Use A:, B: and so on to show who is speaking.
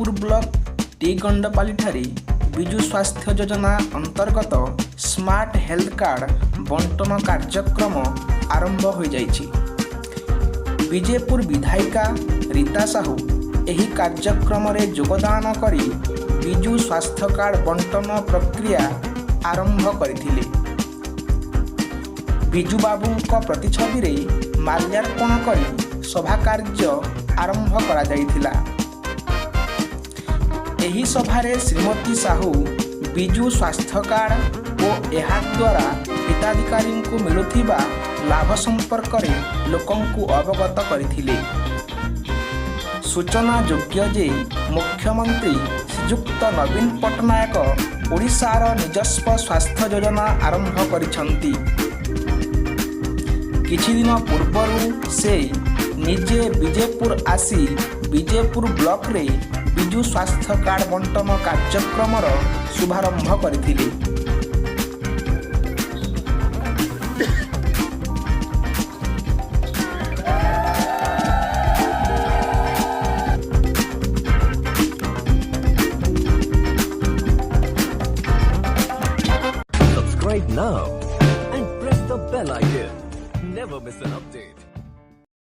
A: Bijepur block ଟି.ଗଣ୍ଡପାଲି ଠାରେ ବିଜୁ ସ୍ୱାସ୍ଥ୍ୟ ଯୋଜନା ଅନ୍ତର୍ଗତ ସ୍ମାର୍ଟ ହେଲ୍ଥ କାର୍ଡ ବଣ୍ଟନ କାର୍ଯ୍ୟକ୍ରମ ଆରମ୍ଭ ହୋଇଯାଇଛି। ବିଜେପୁର ବିଧାୟିକା ରୀତା ସାହୁ ଏହି କାର୍ଯ୍ୟକ୍ରମରେ ଯୋଗଦାନ କରି ବିଜୁ ସ୍ୱାସ୍ଥ୍ୟ କାର୍ଡ ବଣ୍ଟନ ପ୍ରକ୍ରିୟା ଆରମ୍ଭ କରିଥିଲେ। ବିଜୁ ବାବୁଙ୍କ ପ୍ରତିଛବିରେ ମାଲ୍ୟାର୍ପଣ କରି ସଭା କାର୍ଯ୍ୟ ଆରମ୍ଭ କରାଯାଇଥିଲା। ଏହି ସଭାରେ ଶ୍ରୀମତୀ ସାହୁ ବିଜୁ ସ୍ୱାସ୍ଥ୍ୟ କାର୍ଡ ଓ ଏହାଦ୍ୱାରା ହିତାଧିକାରୀଙ୍କୁ ମିଳୁଥିବା ଲାଭ ସମ୍ପର୍କରେ ଲୋକଙ୍କୁ ଅବଗତ କରିଥିଲେ। ସୂଚନାଯୋଗ୍ୟ ଯେ ମୁଖ୍ୟମନ୍ତ୍ରୀ ଶ୍ରୀଯୁକ୍ତ ନବୀନ ପଟ୍ଟନାୟକ ଓଡ଼ିଶାର ନିଜସ୍ୱ ସ୍ୱାସ୍ଥ୍ୟ ଯୋଜନା ଆରମ୍ଭ କରିଛନ୍ତି। କିଛି ଦିନ ପୂର୍ବରୁ ସେ ନିଜେ ବିଜେପୁର ଆସି ବିଜେପୁର ବ୍ଲକରେ ବିଜୁ ସ୍ୱାସ୍ଥ୍ୟ କାର୍ଡ ବଣ୍ଟନ କାର୍ଯ୍ୟକ୍ରମର ଶୁଭାରମ୍ଭ କରିଥିଲେ।
B: Subscribe now and press the bell icon. Never miss an update.